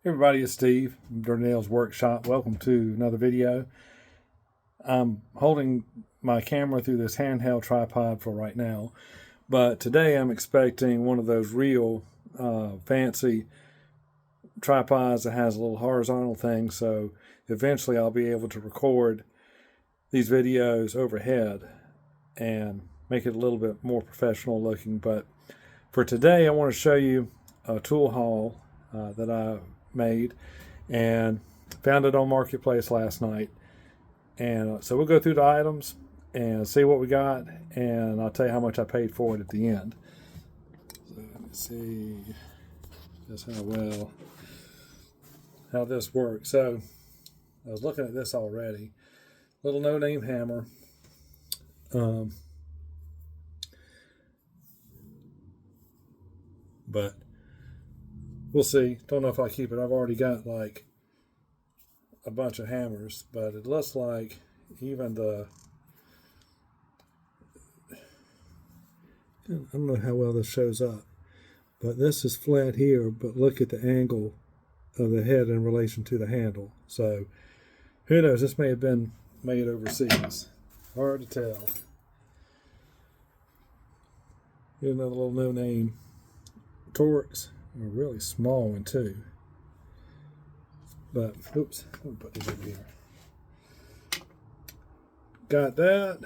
Everybody, it's Steve from Dirty Nails Workshop. Welcome to another video. I'm holding my camera through this handheld tripod for right now, but today I'm expecting one of those real fancy tripods that has a little horizontal thing, so eventually I'll be able to record these videos overhead and make it a little bit more professional looking. But for today I want to show you a tool haul that I made and found it on Marketplace last night. And so we'll go through the items and see what we got, and I'll tell you how much I paid for it at the end. So let me see just how this works. So I was looking at this already. Little no-name hammer. But we'll see. Don't know if I keep it. I've already got like a bunch of hammers, but it looks like even I don't know how well this shows up, but this is flat here, but look at the angle of the head in relation to the handle. So who knows, this may have been made overseas. Hard to tell. Here's another little no-name Torx. A really small one too. But oops, let me put these over here. Got that.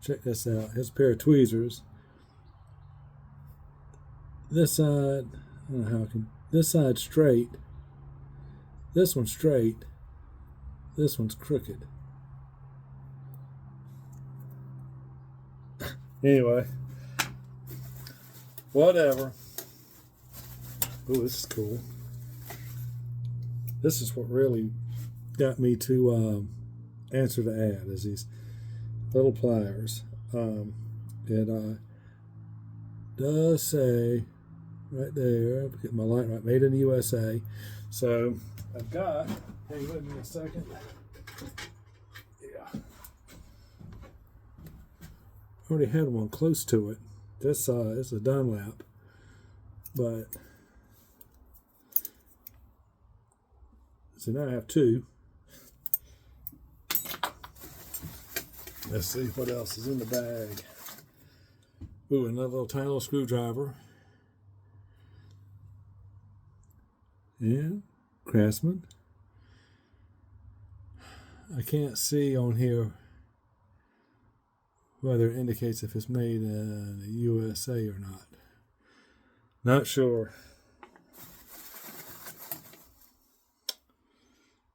Check this out. Here's a pair of tweezers. This side, I don't know how I can. This side straight. This one's straight. This one's crooked. Anyway, whatever. Oh, this is cool. This is what really got me to answer the ad, is these little pliers. It does say right there, get my light right, made in the USA. So I've got, hang with me a second. Yeah. Already had one close to it. This is a Dunlap, but so now I have two. Let's see what else is in the bag. Ooh, another little tiny little screwdriver. Yeah, Craftsman. I can't see on here whether it indicates if it's made in the USA or not. Not sure.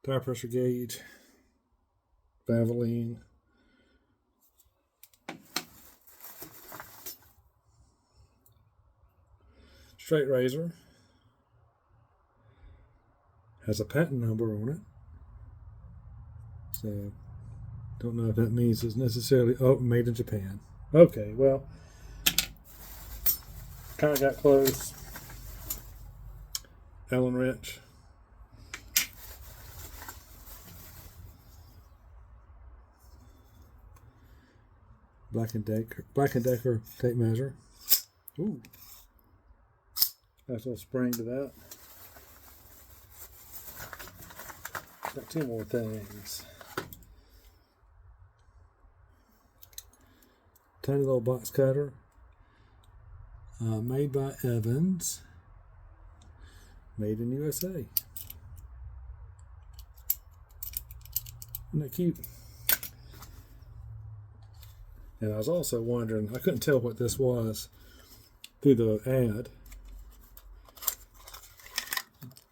Tire pressure gauge, Vaseline, straight razor, has a patent number on it, so don't know if that means it's necessarily made in Japan. Okay, well, kind of got close. Allen wrench. Black and Decker tape measure. Ooh, nice little spring to that. Got two more things. Tiny little box cutter. Made by Evans. Made in USA. Isn't that cute? And I was also wondering, I couldn't tell what this was through the ad,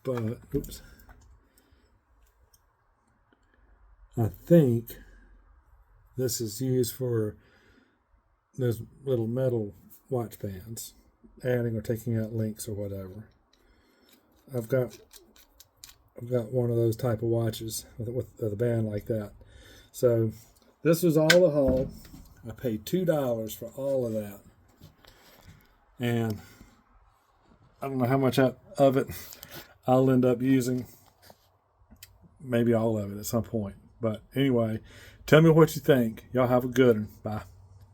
but oops, I think this is used for those little metal watch bands, adding or taking out links or whatever. I've got one of those type of watches with a band like that. So this was all the haul. I paid $2 for all of that, and I don't know how much of it I'll end up using. Maybe all of it at some point. But anyway, tell me what you think. Y'all have a good one. Bye.